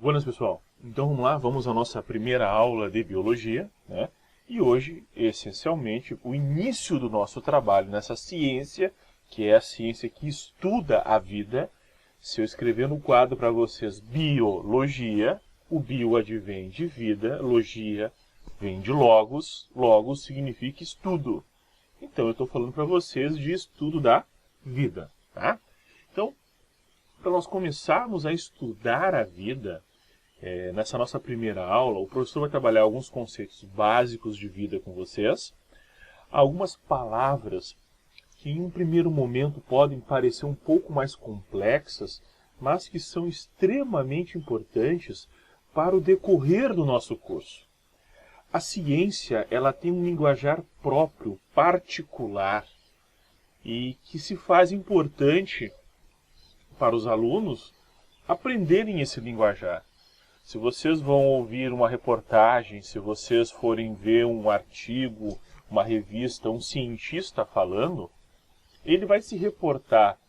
Buenas, pessoal. Então vamos lá, vamos à nossa primeira aula de biologia, né? E hoje, essencialmente, o início do nosso trabalho nessa ciência, que é a ciência que estuda a vida. Se eu escrever no quadro para vocês biologia, o bio advém de vida, logia vem de logos, logos significa estudo. Então eu estou falando para vocês de estudo da vida, tá? Então, para nós começarmos a estudar a vida, nessa nossa primeira aula, o professor vai trabalhar alguns conceitos básicos de vida com vocês, algumas palavras que em um primeiro momento podem parecer um pouco mais complexas, mas que são extremamente importantes para o decorrer do nosso curso. A ciência, ela tem um linguajar próprio, particular, e que se faz importante para os alunos aprenderem esse linguajar. Se vocês vão ouvir uma reportagem, se vocês forem ver um artigo, uma revista, um cientista falando, ele vai se reportar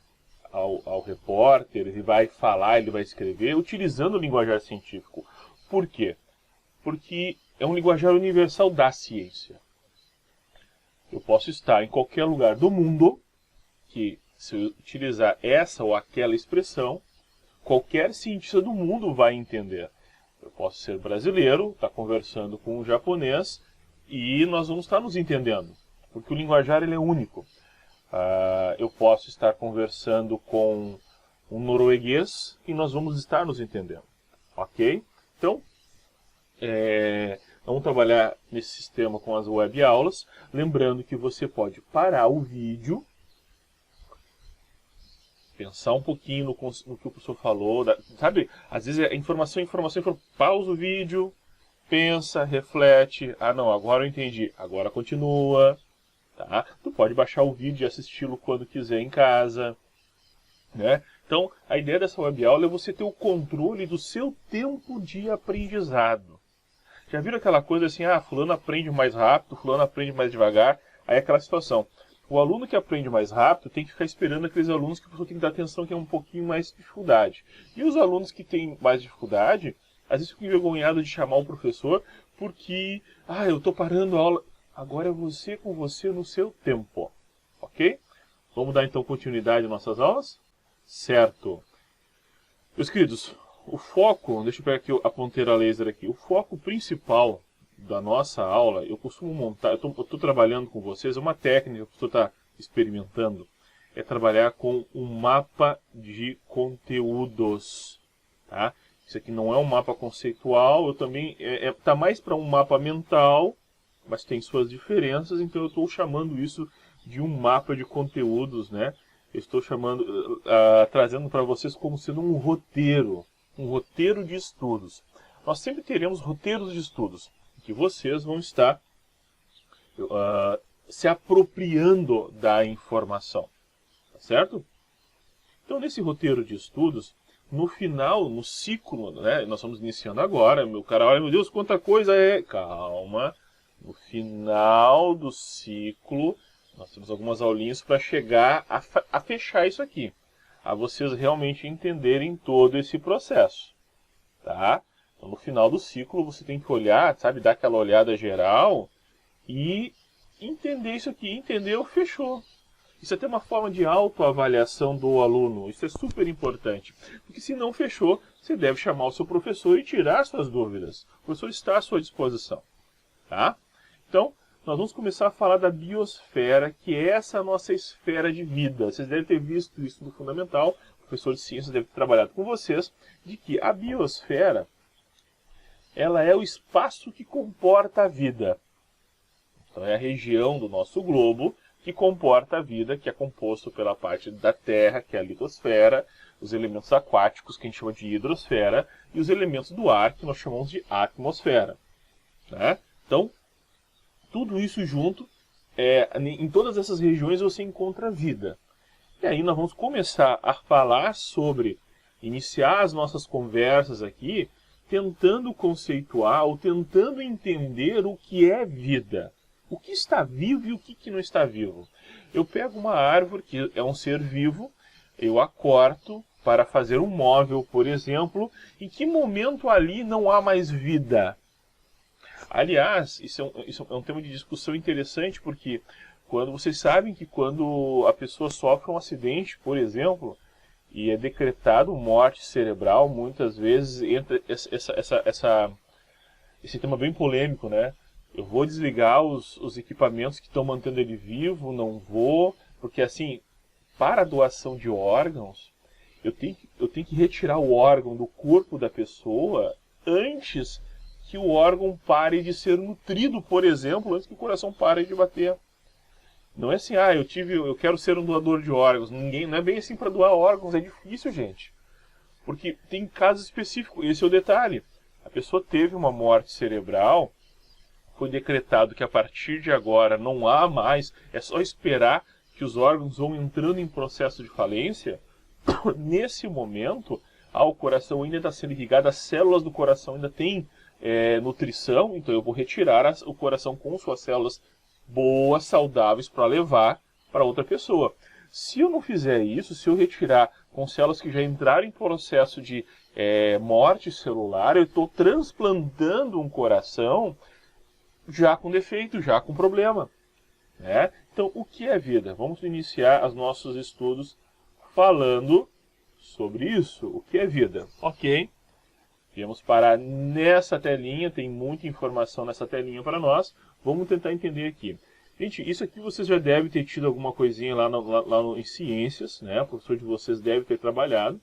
ao repórter, ele vai falar, ele vai escrever, utilizando o linguajar científico. Por quê? Porque é um linguajar universal da ciência. Eu posso estar em qualquer lugar do mundo, que se eu utilizar essa ou aquela expressão, qualquer cientista do mundo vai entender. Eu posso ser brasileiro, estar conversando com um japonês, e nós vamos estar nos entendendo, porque o linguajar ele é único. Eu posso estar conversando com um norueguês e nós vamos estar nos entendendo. Ok? Então, vamos trabalhar nesse sistema com as web aulas. Lembrando que você pode parar o vídeo, pensar um pouquinho no que o professor falou. Sabe, às vezes é informação, pausa o vídeo, pensa, reflete. Ah, não, agora eu entendi. Agora continua. Tá? Tu pode baixar o vídeo e assisti-lo quando quiser em casa, né? Então, a ideia dessa web aula é você ter o controle do seu tempo de aprendizado. Já viram aquela coisa assim, fulano aprende mais rápido, fulano aprende mais devagar? Aí é aquela situação. O aluno que aprende mais rápido tem que ficar esperando aqueles alunos que o professor tem que dar atenção, que é um pouquinho mais de dificuldade. E os alunos que têm mais dificuldade, às vezes ficam envergonhados de chamar o professor porque, eu estou parando a aula. Agora é você com você no seu tempo, ok? Vamos dar então continuidade às nossas aulas? Certo. Meus queridos, o foco, deixa eu pegar aqui a ponteira laser aqui, o foco principal da nossa aula, eu costumo montar, eu estou trabalhando com vocês, é uma técnica que o professor está experimentando, é trabalhar com um mapa de conteúdos, tá? Isso aqui não é um mapa conceitual, eu também, tá mais para um mapa mental, mas tem suas diferenças, então eu estou chamando isso de um mapa de conteúdos, né? Eu estou trazendo para vocês como sendo um roteiro de estudos. Nós sempre teremos roteiros de estudos, que vocês vão estar se apropriando da informação, tá certo? Então, nesse roteiro de estudos, no final, no ciclo, né? Nós estamos iniciando agora, meu cara, olha, meu Deus, quanta coisa é! Calma! No final do ciclo, nós temos algumas aulinhas para chegar a fechar isso aqui. A vocês realmente entenderem todo esse processo. Tá? Então, no final do ciclo, você tem que olhar, sabe, dar aquela olhada geral e entender isso aqui. Entendeu? Fechou. Isso é até uma forma de autoavaliação do aluno. Isso é super importante. Porque se não fechou, você deve chamar o seu professor e tirar suas dúvidas. O professor está à sua disposição. Tá? Então, nós vamos começar a falar da biosfera, que é essa nossa esfera de vida. Vocês devem ter visto isso no fundamental, o professor de ciências deve ter trabalhado com vocês, de que a biosfera, ela é o espaço que comporta a vida. Então, é a região do nosso globo que comporta a vida, que é composto pela parte da terra, que é a litosfera, os elementos aquáticos, que a gente chama de hidrosfera, e os elementos do ar, que nós chamamos de atmosfera. Né? Então, tudo isso junto, em todas essas regiões você encontra vida. E aí nós vamos começar a falar sobre, iniciar as nossas conversas aqui, tentando conceituar ou tentando entender o que é vida. O que está vivo e o que não está vivo. Eu pego uma árvore, que é um ser vivo, eu a corto, para fazer um móvel, por exemplo, em que momento ali não há mais vida? Aliás, isso é um tema de discussão interessante, porque vocês sabem que quando a pessoa sofre um acidente, por exemplo, e é decretado morte cerebral, muitas vezes entra esse tema bem polêmico, né? Eu vou desligar os equipamentos que estão mantendo ele vivo, não vou, porque assim, para a doação de órgãos, eu tenho que retirar o órgão do corpo da pessoa antes que o órgão pare de ser nutrido, por exemplo, antes que o coração pare de bater. Não é assim, eu quero ser um doador de órgãos. Não é bem assim para doar órgãos, é difícil, gente. Porque tem casos específicos, esse é o detalhe. A pessoa teve uma morte cerebral, foi decretado que a partir de agora não há mais, é só esperar que os órgãos vão entrando em processo de falência. Nesse momento, o coração ainda está sendo irrigado, as células do coração ainda têm nutrição, então eu vou retirar o coração com suas células boas, saudáveis, para levar para outra pessoa. Se eu não fizer isso, se eu retirar com células que já entraram em processo de morte celular, eu estou transplantando um coração já com defeito, já com problema. Né? Então, o que é vida? Vamos iniciar os nossos estudos falando sobre isso. O que é vida? Ok. Vamos parar nessa telinha, tem muita informação nessa telinha para nós. Vamos tentar entender aqui. Gente, isso aqui vocês já devem ter tido alguma coisinha lá em ciências, né? O professor de vocês deve ter trabalhado.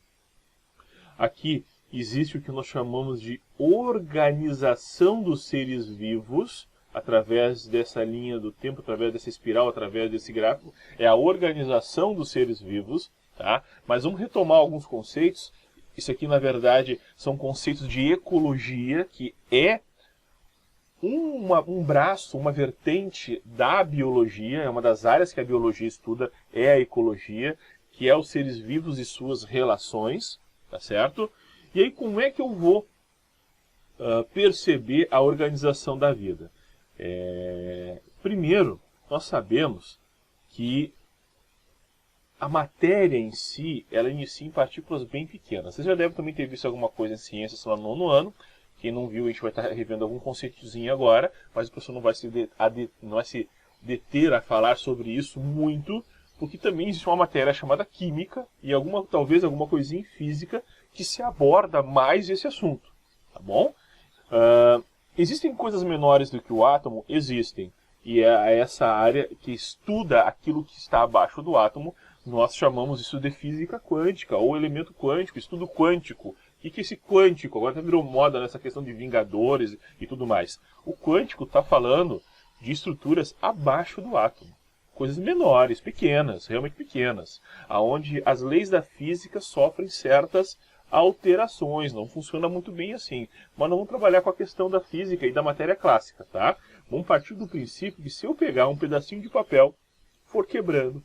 Aqui existe o que nós chamamos de organização dos seres vivos, através dessa linha do tempo, através dessa espiral, através desse gráfico. É a organização dos seres vivos, tá? Mas vamos retomar alguns conceitos. Isso aqui, na verdade, são conceitos de ecologia, que é um braço, uma vertente da biologia, é uma das áreas que a biologia estuda, é a ecologia, que é os seres vivos e suas relações, tá certo? E aí, como é que eu vou perceber a organização da vida? Primeiro, nós sabemos que a matéria em si, ela inicia em partículas bem pequenas. Vocês já devem também ter visto alguma coisa em ciências lá no 9º ano. Quem não viu, a gente vai estar revendo algum conceitozinho agora, mas o professor não vai se deter a falar sobre isso muito, porque também existe uma matéria chamada química e talvez alguma coisinha em física que se aborda mais esse assunto, tá bom? Existem coisas menores do que o átomo? Existem. E é essa área que estuda aquilo que está abaixo do átomo. Nós chamamos isso de física quântica, ou elemento quântico, estudo quântico. O que é esse quântico? Agora virou moda nessa questão de vingadores e tudo mais. O quântico está falando de estruturas abaixo do átomo. Coisas menores, pequenas, realmente pequenas. Onde as leis da física sofrem certas alterações, não funciona muito bem assim. Mas nós vamos trabalhar com a questão da física e da matéria clássica, tá? Vamos partir do princípio que se eu pegar um pedacinho de papel, for quebrando,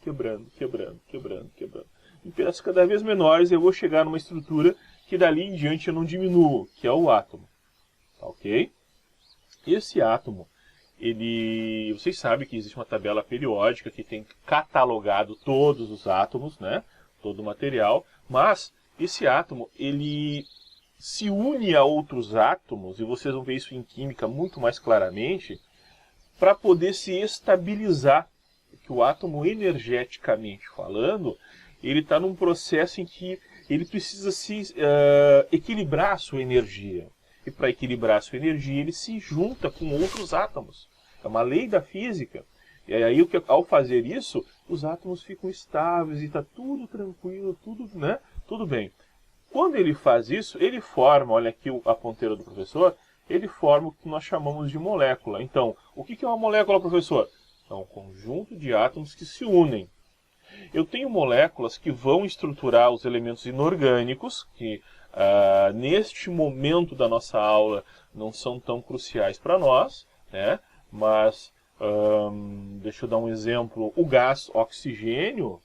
em pedaços cada vez menores, eu vou chegar numa estrutura que dali em diante eu não diminuo, que é o átomo. Tá, ok? Esse átomo, vocês sabem que existe uma tabela periódica que tem catalogado todos os átomos, né? Todo o material, mas esse átomo, ele se une a outros átomos, e vocês vão ver isso em química muito mais claramente, para poder se estabilizar. Que o átomo, energeticamente falando, ele está num processo em que ele precisa equilibrar a sua energia. E para equilibrar a sua energia, ele se junta com outros átomos. É uma lei da física. E aí, ao fazer isso, os átomos ficam estáveis e está tudo tranquilo, tudo bem. Quando ele faz isso, ele forma, olha aqui a ponteira do professor, ele forma o que nós chamamos de molécula. Então, o que é uma molécula, professor? É um conjunto de átomos que se unem. Eu tenho moléculas que vão estruturar os elementos inorgânicos, que neste momento da nossa aula não são tão cruciais para nós, né? Mas, deixa eu dar um exemplo, o gás oxigênio.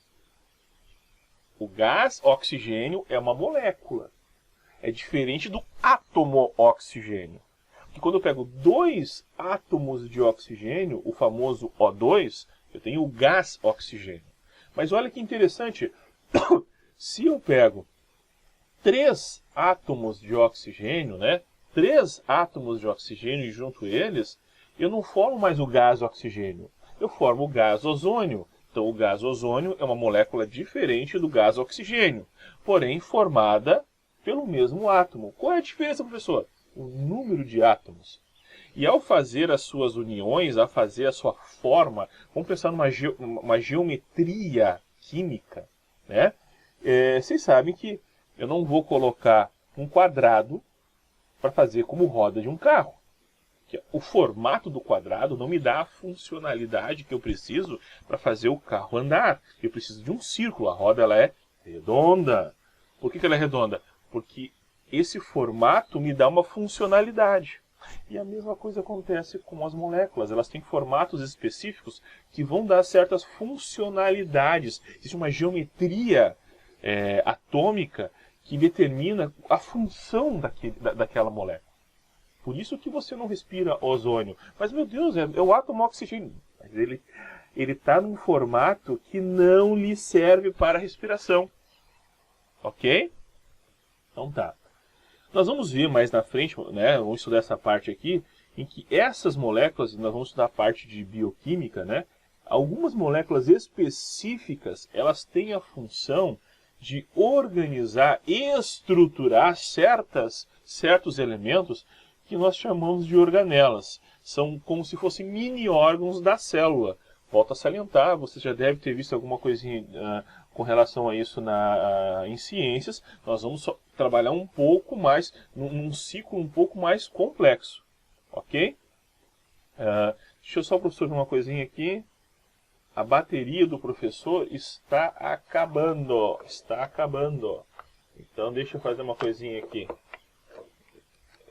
O gás oxigênio é uma molécula. É diferente do átomo oxigênio. Que quando eu pego 2 átomos de oxigênio, o famoso O2, eu tenho o gás oxigênio. Mas olha que interessante, se eu pego 3 átomos de oxigênio, né? 3 átomos de oxigênio e junto eles, eu não formo mais o gás oxigênio, eu formo o gás ozônio. Então o gás ozônio é uma molécula diferente do gás oxigênio, porém formada pelo mesmo átomo. Qual é a diferença, professor? O número de átomos. E ao fazer as suas uniões, ao fazer a sua forma, vamos pensar numa geometria química, né? Vocês sabem que eu não vou colocar um quadrado para fazer como roda de um carro. O formato do quadrado não me dá a funcionalidade que eu preciso para fazer o carro andar. Eu preciso de um círculo, a roda ela é redonda. Por que ela é redonda? Porque esse formato me dá uma funcionalidade. E a mesma coisa acontece com as moléculas. Elas têm formatos específicos que vão dar certas funcionalidades. Existe uma geometria atômica que determina a função daquela molécula. Por isso que você não respira ozônio. Mas, meu Deus, é o átomo oxigênio. Mas ele está num formato que não lhe serve para a respiração. Ok? Então tá. Nós vamos ver mais na frente, né, vamos estudar essa parte aqui, em que essas moléculas, nós vamos estudar a parte de bioquímica, né? Algumas moléculas específicas, elas têm a função de organizar e estruturar certos elementos que nós chamamos de organelas. São como se fossem mini órgãos da célula. Volto a salientar, você já deve ter visto alguma coisinha com relação a isso em ciências. Nós vamos trabalhar um pouco mais, num ciclo um pouco mais complexo. Ok? Deixa eu só, professor, ver uma coisinha aqui. A bateria do professor está acabando. Está acabando. Então deixa eu fazer uma coisinha aqui.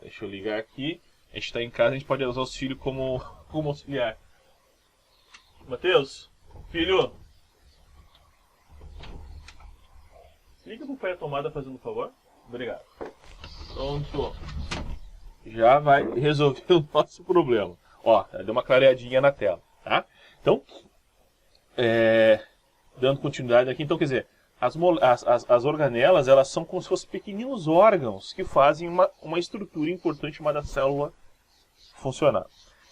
Deixa eu ligar aqui. A gente está em casa, a gente pode usar o auxílio como auxiliar. Matheus, filho. Liga pro pai a tomada, fazendo um favor. Obrigado. Pronto. Já vai resolver o nosso problema. Ó, deu uma clareadinha na tela, tá? Então, dando continuidade aqui, então quer dizer, as organelas, elas são como se fossem pequeninos órgãos que fazem uma estrutura importante chamada célula funcionar.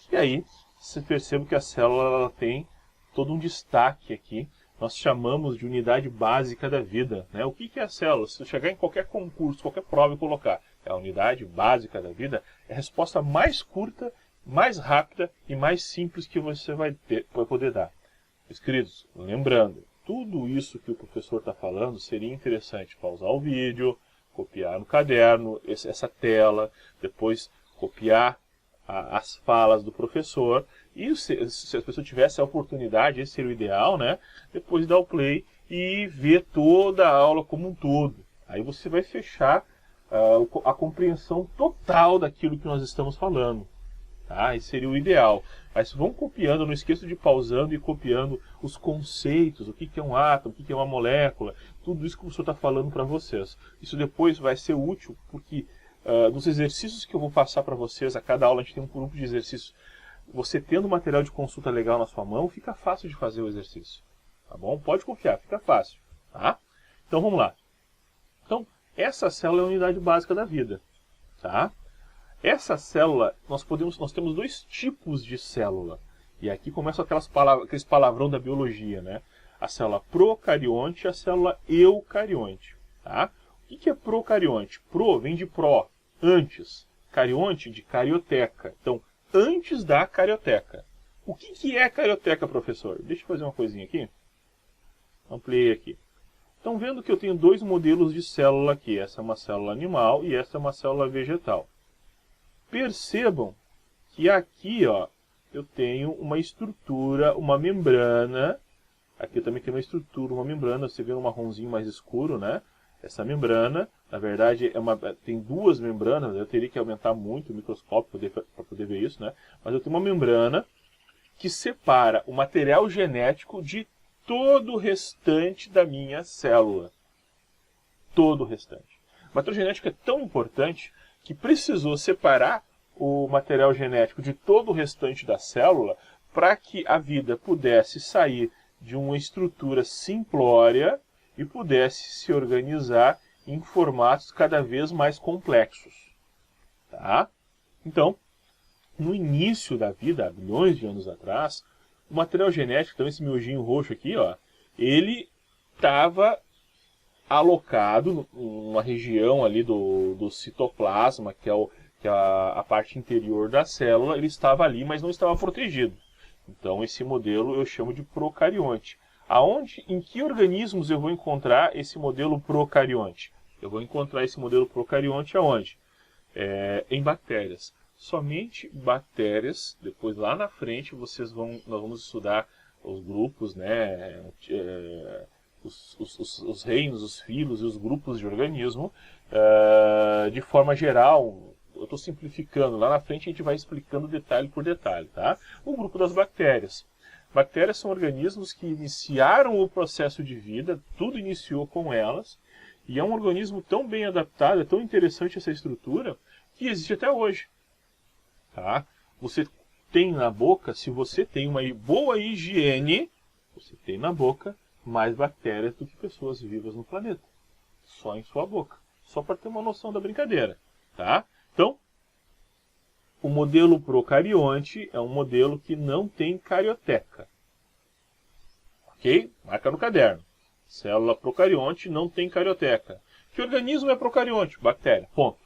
E aí, você percebe que a célula ela tem todo um destaque aqui. Nós chamamos de unidade básica da vida, né? O que é a célula? Se chegar em qualquer concurso, qualquer prova e colocar a unidade básica da vida, é a resposta mais curta, mais rápida e mais simples que você vai poder dar. Meus queridos, lembrando, tudo isso que o professor está falando seria interessante pausar o vídeo, copiar no caderno essa tela, depois copiar as falas do professor, e se a pessoa tivesse a oportunidade, esse seria o ideal, né? Depois dar o play e ver toda a aula como um todo. Aí você vai fechar a compreensão total daquilo que nós estamos falando. Tá? Esse seria o ideal. Mas vão copiando, não esqueça de ir pausando e copiando os conceitos, o que é um átomo, o que é uma molécula, tudo isso que o professor está falando para vocês. Isso depois vai ser útil, porque nos exercícios que eu vou passar para vocês, a cada aula a gente tem um grupo de exercícios. Você tendo material de consulta legal na sua mão, fica fácil de fazer o exercício. Tá bom? Pode confiar, fica fácil. Tá? Então vamos lá. Então, essa célula é a unidade básica da vida. Tá? Essa célula, nós temos dois tipos de célula. E aqui começam aqueles palavrão da biologia, né? A célula procarionte e a célula eucarionte. Tá? O que é procarionte? Pro vem de pró, antes. Carionte de carioteca. Então, antes da carioteca. O que é carioteca, professor? Deixa eu fazer uma coisinha aqui. Ampliei aqui. Estão vendo que eu tenho dois modelos de célula aqui. Essa é uma célula animal e essa é uma célula vegetal. Percebam que aqui, ó, eu tenho uma estrutura, uma membrana. Aqui eu também tenho uma estrutura, uma membrana. Você vê um marronzinho mais escuro, né? Essa membrana, na verdade, tem duas membranas. Eu teria que aumentar muito o microscópio para poder ver isso, né? Mas eu tenho uma membrana que separa o material genético de todo o restante da minha célula. Todo o restante. O material genético é tão importante que precisou separar o material genético de todo o restante da célula para que a vida pudesse sair de uma estrutura simplória e pudesse se organizar em formatos cada vez mais complexos. Tá? Então, no início da vida, há milhões de anos atrás, o material genético, então esse miojinho roxo aqui, ó, ele estava alocado numa região ali do citoplasma, que é a parte interior da célula, ele estava ali, mas não estava protegido. Então esse modelo eu chamo de procarionte. Em que organismos eu vou encontrar esse modelo procarionte? Eu vou encontrar esse modelo procarionte aonde? Em bactérias. Somente bactérias, depois lá na frente nós vamos estudar os grupos, né, os reinos, os filos e os grupos de organismo, de forma geral. Eu estou simplificando, lá na frente a gente vai explicando detalhe por detalhe. Tá? O grupo das bactérias. Bactérias são organismos que iniciaram o processo de vida, tudo iniciou com elas, e é um organismo tão bem adaptado, é tão interessante essa estrutura, que existe até hoje. Tá? Você tem na boca, se você tem uma boa higiene, você tem na boca mais bactérias do que pessoas vivas no planeta. Só em sua boca. Só para ter uma noção da brincadeira. Tá? Então, o modelo procarionte é um modelo que não tem carioteca. Ok? Marca no caderno. Célula procarionte não tem carioteca. Que organismo é procarionte? Bactéria. Ponto.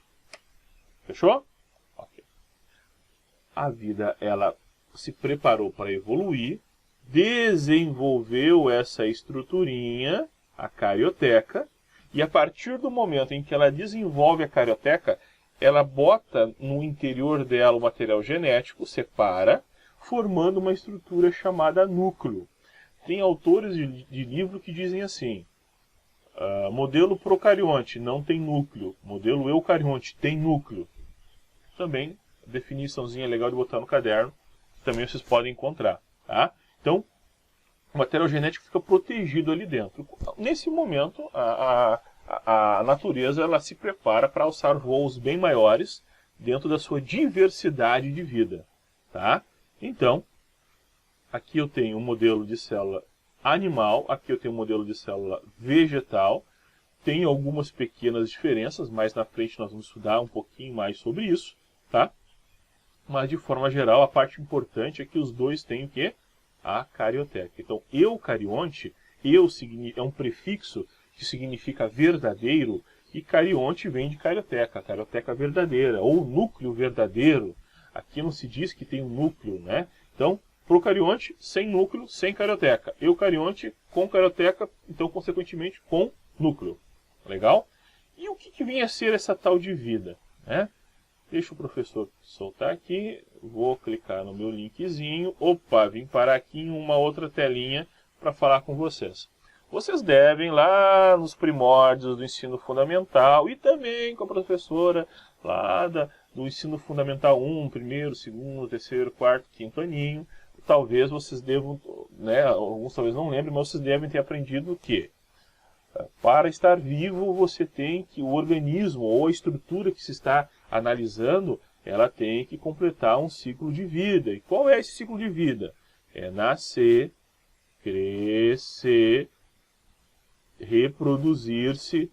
Fechou? Ok. A vida, ela se preparou para evoluir, desenvolveu essa estruturinha, a carioteca, e a partir do momento em que ela desenvolve a carioteca, ela bota no interior dela o material genético, separa, formando uma estrutura chamada núcleo. Tem autores de livro que dizem assim, modelo procarionte não tem núcleo, modelo eucarionte tem núcleo. Também, definiçãozinha legal de botar no caderno, também vocês podem encontrar. Tá? Então, o material genético fica protegido ali dentro. Nesse momento, a natureza ela se prepara para alçar voos bem maiores dentro da sua diversidade de vida. Tá? Então, aqui eu tenho um modelo de célula animal, aqui eu tenho um modelo de célula vegetal. Tem algumas pequenas diferenças, mas na frente nós vamos estudar um pouquinho mais sobre isso. Tá? Mas de forma geral, a parte importante é que os dois têm o quê? A carioteca. Então, eucarionte, é um prefixo que significa verdadeiro, e carionte vem de carioteca, carioteca verdadeira, ou núcleo verdadeiro. Aqui não se diz que tem um núcleo, né? Então, procarionte, sem núcleo, sem carioteca. Eucarionte, com carioteca, então, consequentemente, com núcleo. Legal? E o que vem a ser essa tal de vida? Né? Deixa o professor soltar aqui, vou clicar no meu linkzinho. Opa, vim parar aqui em uma outra telinha para falar com vocês. Vocês devem, lá nos primórdios do ensino fundamental, e também com a professora lá do ensino fundamental 1, primeiro, segundo, terceiro, quarto, quinto aninho, talvez vocês devam, né, alguns talvez não lembrem, mas vocês devem ter aprendido que para estar vivo você tem que, o organismo ou a estrutura que se está analisando, ela tem que completar um ciclo de vida. E qual é esse ciclo de vida? É nascer, crescer, reproduzir-se,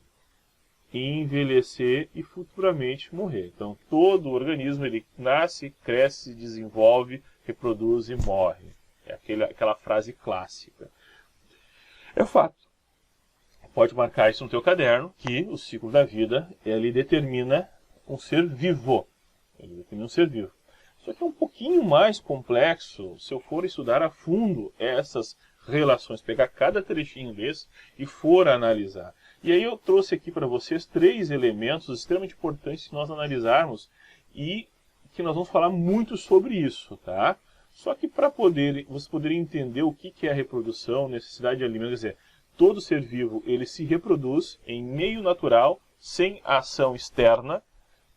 envelhecer e futuramente morrer. Então todo o organismo ele nasce, cresce, desenvolve, reproduz e morre. É aquela frase clássica. É fato. Pode marcar isso no teu caderno, que o ciclo da vida ele determina um ser vivo. Ele determina um ser vivo. Só que é um pouquinho mais complexo se eu for estudar a fundo essas relações, pegar cada trechinho desse e for analisar. E aí eu trouxe aqui para vocês 3 elementos extremamente importantes que nós analisarmos e que nós vamos falar muito sobre isso, tá? Só que para vocês poderem entender o que é a reprodução, necessidade de alimento, quer dizer, todo ser vivo ele se reproduz em meio natural, sem ação externa.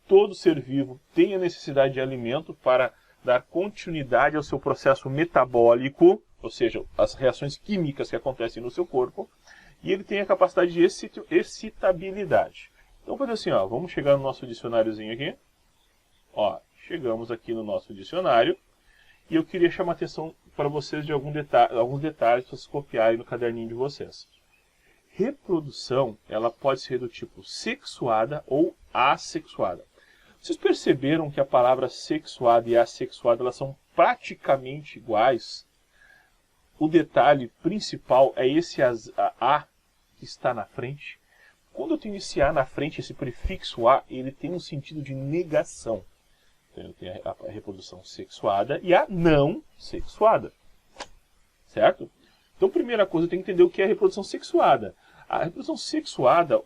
Todo ser vivo tem a necessidade de alimento para dar continuidade ao seu processo metabólico, ou seja, as reações químicas que acontecem no seu corpo, e ele tem a capacidade de excitabilidade. Então, vou fazer assim, ó, vamos chegar no nosso dicionáriozinho aqui. Ó, chegamos aqui no nosso dicionário, e eu queria chamar a atenção para vocês de alguns detalhes para vocês copiarem no caderninho de vocês. reprodução, ela pode ser do tipo sexuada ou assexuada. Vocês perceberam que a palavra sexuada e assexuada elas são praticamente iguais? O detalhe principal é esse A que está na frente. Quando eu tenho esse A na frente, esse prefixo A, ele tem um sentido de negação. Então eu tenho a reprodução sexuada e a não sexuada. Certo? Então, primeira coisa, eu tenho que entender o que é a reprodução sexuada. A reprodução sexuada,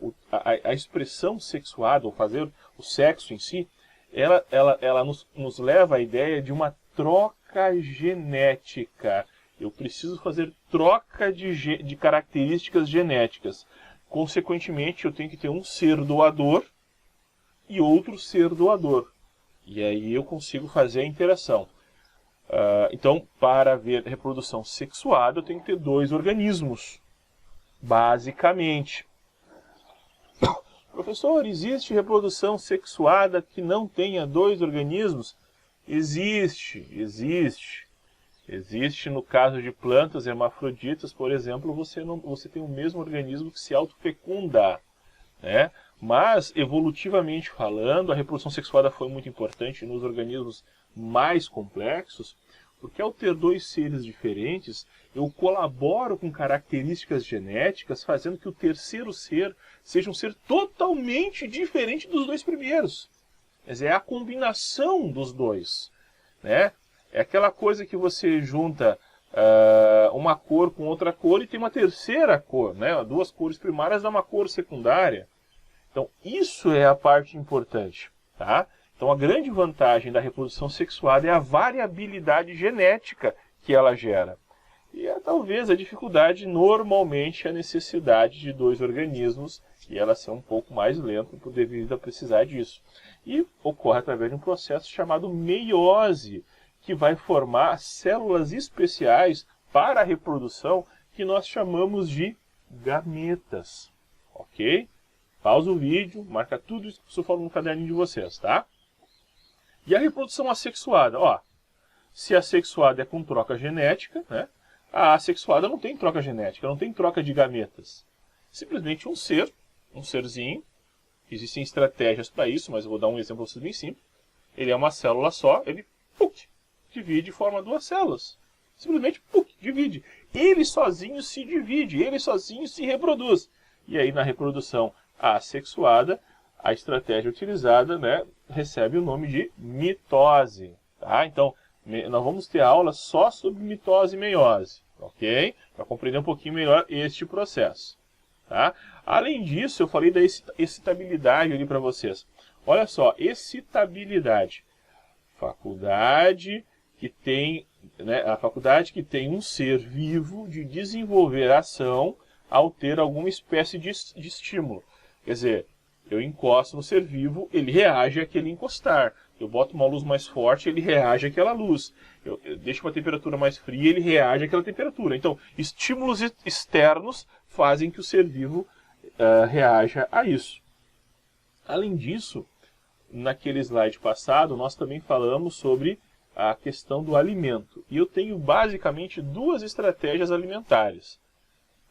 a expressão sexuada, ou fazer o sexo em si, ela nos leva à ideia de uma troca genética. Eu preciso fazer troca de características genéticas. Consequentemente, eu tenho que ter um ser doador e outro ser doador. E aí eu consigo fazer a interação. Então, para haver reprodução sexuada, eu tenho que ter dois organismos, basicamente. Professor, existe reprodução sexuada que não tenha dois organismos? Existe. Existe no caso de plantas hermafroditas, por exemplo, você tem o mesmo organismo que se autofecunda, né? Mas, evolutivamente falando, a reprodução sexuada foi muito importante nos organismos mais complexos, porque ao ter dois seres diferentes, eu colaboro com características genéticas, fazendo que o terceiro ser seja um ser totalmente diferente dos dois primeiros. Quer dizer, é a combinação dos dois, né? É aquela coisa que você junta uma cor com outra cor e tem uma terceira cor, né? Duas cores primárias dá uma cor secundária. Então, isso é a parte importante, tá? Então, a grande vantagem da reprodução sexuada é a variabilidade genética que ela gera. E talvez a dificuldade, normalmente, é a necessidade de dois organismos e ela ser um pouco mais lenta devido a precisar disso. E ocorre através de um processo chamado meiose, que vai formar células especiais para a reprodução que nós chamamos de gametas, ok? Pausa o vídeo, marca tudo isso que eu falo no caderninho de vocês, tá? E a reprodução assexuada, ó. Se a sexuada é com troca genética, né? A assexuada não tem troca genética, não tem troca de gametas. Simplesmente um serzinho. Existem estratégias para isso, mas eu vou dar um exemplo para vocês bem simples. Ele é uma célula só, ele divide e forma duas células. Simplesmente divide. Ele sozinho se divide, ele sozinho se reproduz. E aí na reprodução assexuada, a estratégia utilizada, né, recebe o nome de mitose. Tá? Então, nós vamos ter aula só sobre mitose e meiose, ok? Para compreender um pouquinho melhor este processo. Tá? Além disso, eu falei da excitabilidade ali para vocês. Olha só, excitabilidade. Faculdade que tem, né, a faculdade que tem um ser vivo de desenvolver ação ao ter alguma espécie de estímulo. Quer dizer, eu encosto no ser vivo, ele reage àquele encostar. Eu boto uma luz mais forte, ele reage àquela luz. Eu deixo uma temperatura mais fria, ele reage àquela temperatura. Então, estímulos externos fazem que o ser vivo reaja a isso. Além disso, naquele slide passado, nós também falamos sobre a questão do alimento. E eu tenho basicamente duas estratégias alimentares.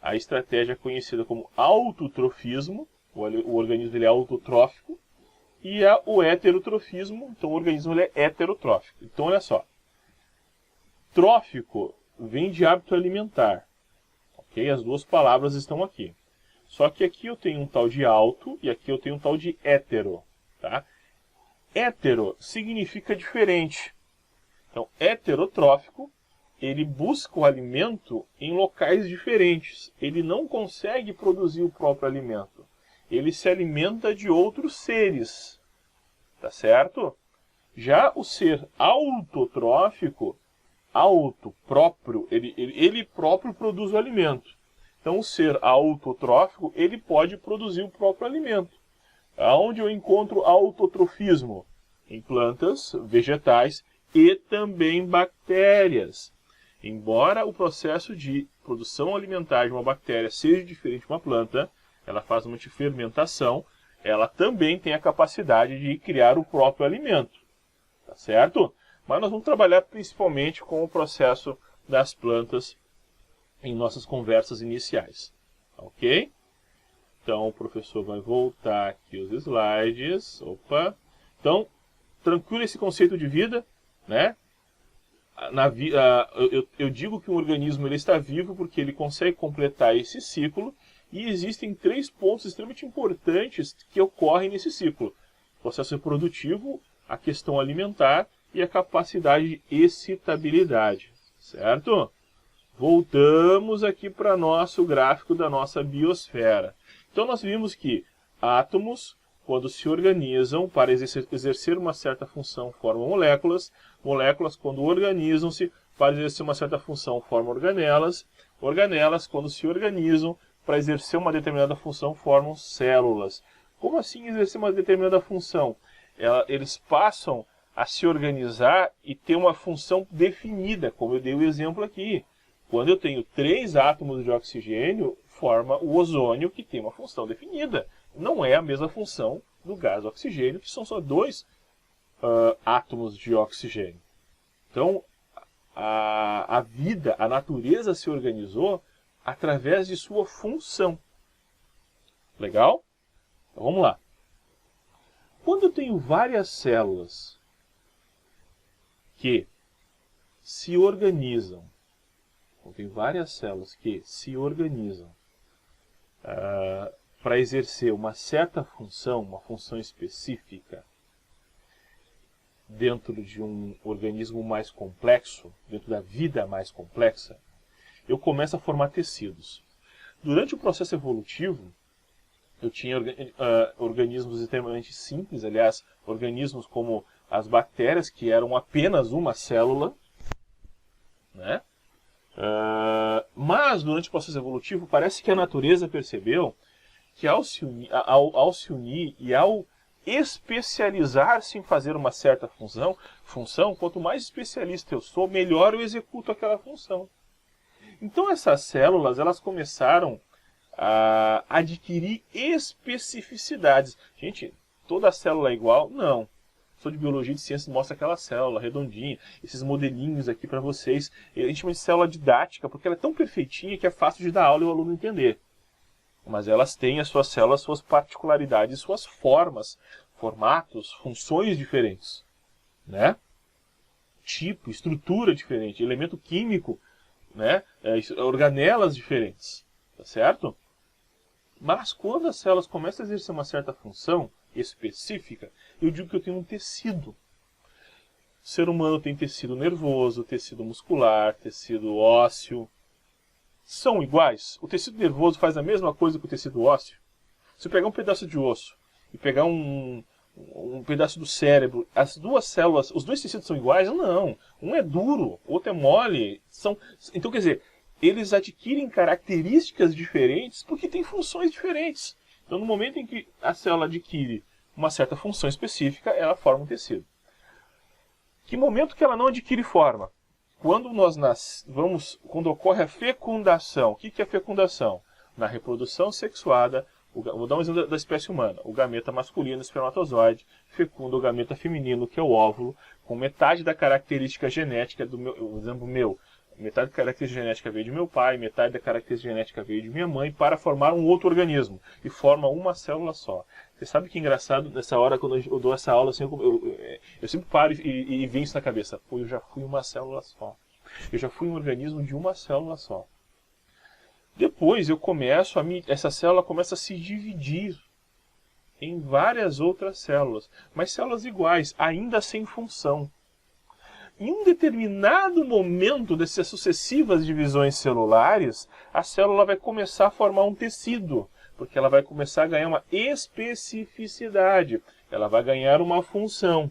A estratégia conhecida como autotrofismo, o organismo ele é autotrófico, e o heterotrofismo, então o organismo ele é heterotrófico. Então olha só, trófico vem de hábito alimentar, ok? As duas palavras estão aqui. Só que aqui eu tenho um tal de auto e aqui eu tenho um tal de hetero, tá? Hetero significa diferente. Então heterotrófico, ele busca o alimento em locais diferentes. Ele não consegue produzir o próprio alimento. Ele se alimenta de outros seres. Tá certo? Já o ser autotrófico, autopróprio, ele próprio produz o alimento. Então o ser autotrófico, ele pode produzir o próprio alimento. Aonde eu encontro autotrofismo? Em plantas, vegetais e também bactérias. Embora o processo de produção alimentar de uma bactéria seja diferente de uma planta, ela faz uma fermentação, ela também tem a capacidade de criar o próprio alimento. Tá certo? Mas nós vamos trabalhar principalmente com o processo das plantas em nossas conversas iniciais. Ok? Então o professor vai voltar aqui os slides. Opa! Então, tranquilo esse conceito de vida, né? Eu digo que um organismo ele está vivo porque ele consegue completar esse ciclo, e existem 3 pontos extremamente importantes que ocorrem nesse ciclo: o processo reprodutivo, a questão alimentar e a capacidade de excitabilidade, certo? Voltamos aqui para nosso gráfico da nossa biosfera. Então nós vimos que átomos, quando se organizam para exercer uma certa função, formam moléculas. Moléculas, quando organizam-se para exercer uma certa função, formam organelas. Organelas, quando se organizam para exercer uma determinada função, formam células. Como assim exercer uma determinada função? Eles passam a se organizar e ter uma função definida, como eu dei o exemplo aqui. Quando eu tenho 3 átomos de oxigênio, forma o ozônio, que tem uma função definida. Não é a mesma função do gás oxigênio, que são só 2 átomos de oxigênio. Então, a vida, a natureza se organizou através de sua função. Legal? Então, vamos lá. Quando eu tenho várias células que se organizam, para exercer uma certa função, uma função específica, dentro de um organismo mais complexo, dentro da vida mais complexa, eu começo a formar tecidos. Durante o processo evolutivo, eu tinha organismos extremamente simples, aliás, organismos como as bactérias, que eram apenas uma célula, né? Mas, durante o processo evolutivo, parece que a natureza percebeu que ao se unir e ao especializar-se em fazer uma certa função, quanto mais especialista eu sou, melhor eu executo aquela função. Então essas células, elas começaram a adquirir especificidades. Gente, toda célula é igual? Não. Sou de biologia e de ciências, mostra aquela célula redondinha, esses modelinhos aqui para vocês. A gente chama de célula didática, porque ela é tão perfeitinha que é fácil de dar aula e o aluno entender. Mas elas têm as suas células, suas particularidades, suas formas, formatos, funções diferentes, né? Tipo, estrutura diferente, elemento químico, né? Organelas diferentes, tá certo? Mas quando as células começam a exercer uma certa função específica, eu digo que eu tenho um tecido. O ser humano tem tecido nervoso, tecido muscular, tecido ósseo. São iguais? O tecido nervoso faz a mesma coisa que o tecido ósseo? Se eu pegar um pedaço de osso e pegar um pedaço do cérebro, as duas células, os dois tecidos são iguais? Não. Um é duro, o outro é mole. Então, quer dizer, eles adquirem características diferentes porque têm funções diferentes. Então, no momento em que a célula adquire uma certa função específica, ela forma um tecido. Que momento que ela não adquire forma? Quando quando ocorre a fecundação. O que é fecundação? Na reprodução sexuada, vou dar um exemplo da espécie humana. O gameta masculino, o espermatozoide, fecunda o gameta feminino, que é o óvulo, com metade da característica genética do meu. Metade da característica genética veio de meu pai, metade da característica genética veio de minha mãe, para formar um outro organismo. E forma uma célula só. Você sabe que é engraçado, nessa hora, quando eu dou essa aula, assim, eu sempre paro e venho isso na cabeça. Pô, eu já fui uma célula só. Eu já fui um organismo de uma célula só. Depois essa célula começa a se dividir em várias outras células. Mas células iguais, ainda sem função. Em um determinado momento dessas sucessivas divisões celulares, a célula vai começar a formar um tecido, porque ela vai começar a ganhar uma especificidade, ela vai ganhar uma função.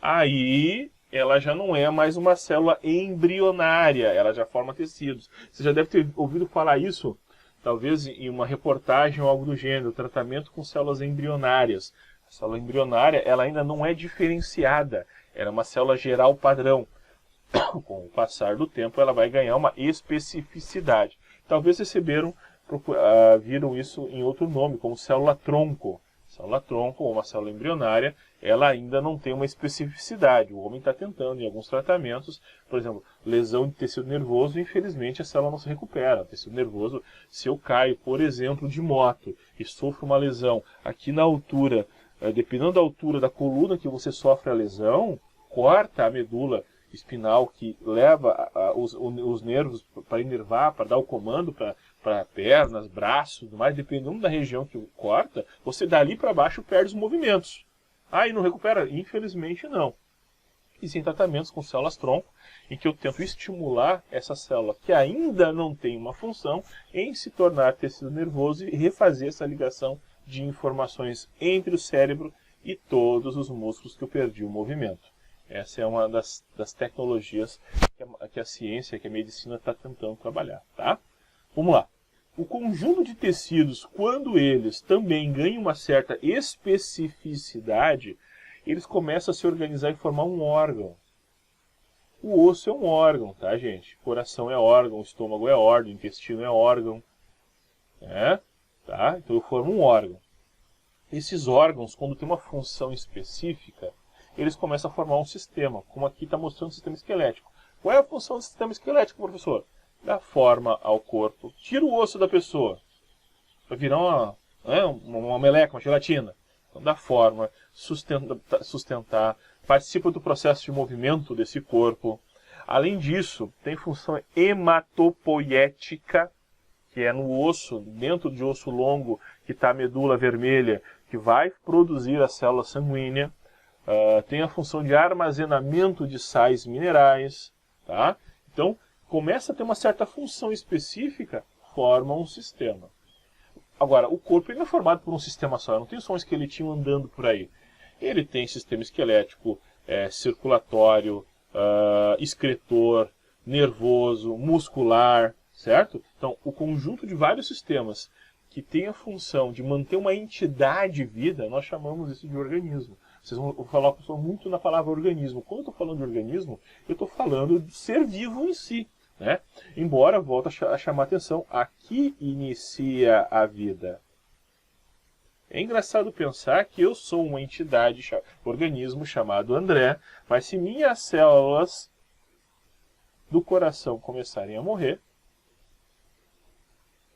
Aí, ela já não é mais uma célula embrionária, ela já forma tecidos. Você já deve ter ouvido falar isso, talvez em uma reportagem ou algo do gênero, tratamento com células embrionárias. A célula embrionária, ela ainda não é diferenciada. Era uma célula geral padrão. Com o passar do tempo, ela vai ganhar uma especificidade. Talvez viram isso em outro nome, como célula-tronco. Célula-tronco ou uma célula embrionária, ela ainda não tem uma especificidade. O homem está tentando, em alguns tratamentos, por exemplo, lesão de tecido nervoso, infelizmente a célula não se recupera. O tecido nervoso, se eu caio, por exemplo, de moto e sofro uma lesão aqui na altura, dependendo da altura da coluna que você sofre a lesão, corta a medula espinal que leva os nervos para inervar, para dar o comando para pernas, braços, tudo mais, dependendo da região que corta, você dali para baixo perde os movimentos. Ah, e não recupera? Infelizmente não. Existem tratamentos com células-tronco em que eu tento estimular essa célula que ainda não tem uma função em se tornar tecido nervoso e refazer essa ligação de informações entre o cérebro e todos os músculos que eu perdi o movimento. Essa é uma das tecnologias que a ciência, que a medicina está tentando trabalhar. Tá? Vamos lá. O conjunto de tecidos, quando eles também ganham uma certa especificidade, eles começam a se organizar e formar um órgão. O osso é um órgão, tá, gente? O coração é órgão, o estômago é órgão, o intestino é órgão. Tá? Então eu formo um órgão. Esses órgãos, quando tem uma função específica, eles começam a formar um sistema, como aqui está mostrando o sistema esquelético. Qual é a função do sistema esquelético, professor? Dá forma ao corpo. Tira o osso da pessoa. Vai virar uma meleca, uma gelatina. Então dá forma, sustentar, participa do processo de movimento desse corpo. Além disso, tem função hematopoética, que é no osso, dentro de osso longo, que está a medula vermelha, que vai produzir a célula sanguínea. Tem a função de armazenamento de sais minerais. Tá? Então, começa a ter uma certa função específica, forma um sistema. Agora, o corpo ele não é formado por um sistema só, não tem só um esqueletinho andando por aí. Ele tem sistema esquelético, circulatório, excretor, nervoso, muscular, certo? Então, o conjunto de vários sistemas que tem a função de manter uma entidade vida, nós chamamos isso de organismo. Vocês vão falar muito na palavra organismo. Quando eu estou falando de organismo, eu estou falando de ser vivo em si. Né? Embora, volto a chamar a atenção, aqui inicia a vida. É engraçado pensar que eu sou uma entidade, organismo chamado André, mas se minhas células do coração começarem a morrer,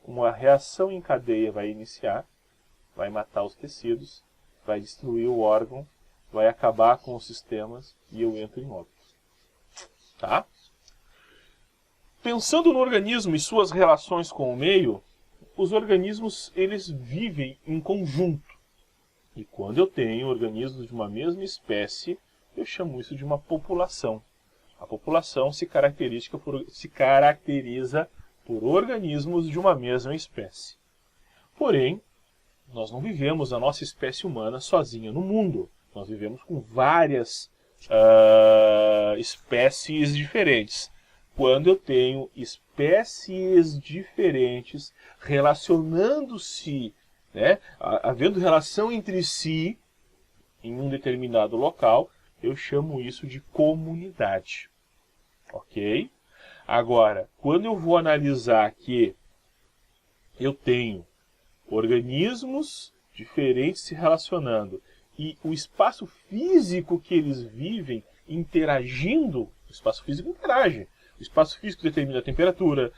uma reação em cadeia vai iniciar, vai matar os tecidos, vai destruir o órgão, vai acabar com os sistemas e eu entro em óbito. Tá? Pensando no organismo e suas relações com o meio, os organismos eles vivem em conjunto. E quando eu tenho organismos de uma mesma espécie, eu chamo isso de uma população. A população se caracteriza por organismos de uma mesma espécie. Porém, nós não vivemos a nossa espécie humana sozinha no mundo. Nós vivemos com várias espécies diferentes. Quando eu tenho espécies diferentes relacionando-se, né, havendo relação entre si em um determinado local, eu chamo isso de comunidade. Ok? Agora, quando eu vou analisar que eu tenho organismos diferentes se relacionando e o espaço físico que eles vivem interagindo, o espaço físico interage. O espaço físico determina a temperatura,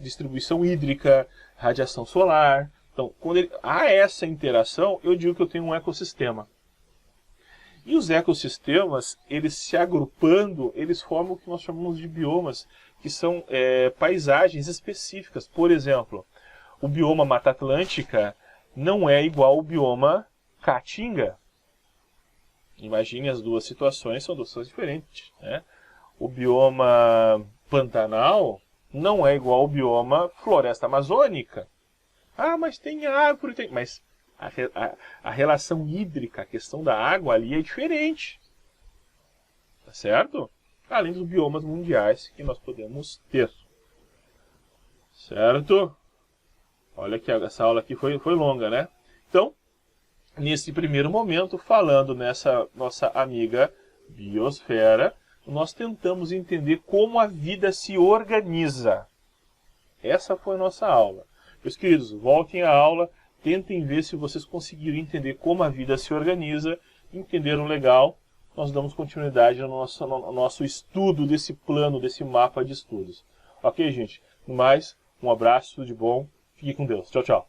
distribuição hídrica, radiação solar. Então, quando há essa interação, eu digo que eu tenho um ecossistema. E os ecossistemas, eles se agrupando, eles formam o que nós chamamos de biomas, que são paisagens específicas. Por exemplo, o bioma Mata Atlântica não é igual ao bioma Caatinga. Imagine as duas situações, são duas situações diferentes. Né? O bioma Pantanal não é igual ao bioma Floresta Amazônica. Ah, mas tem árvore, tem... Mas a relação hídrica, a questão da água ali é diferente. Tá certo? Além dos biomas mundiais que nós podemos ter. Certo? Olha que essa aula aqui foi longa, né? Então, nesse primeiro momento, falando nessa nossa amiga biosfera, nós tentamos entender como a vida se organiza. Essa foi a nossa aula. Meus queridos, voltem à aula, tentem ver se vocês conseguiram entender como a vida se organiza, entenderam legal, nós damos continuidade no nosso estudo desse plano, desse mapa de estudos. Ok, gente? No mais, um abraço, tudo de bom, fique com Deus. Tchau, tchau.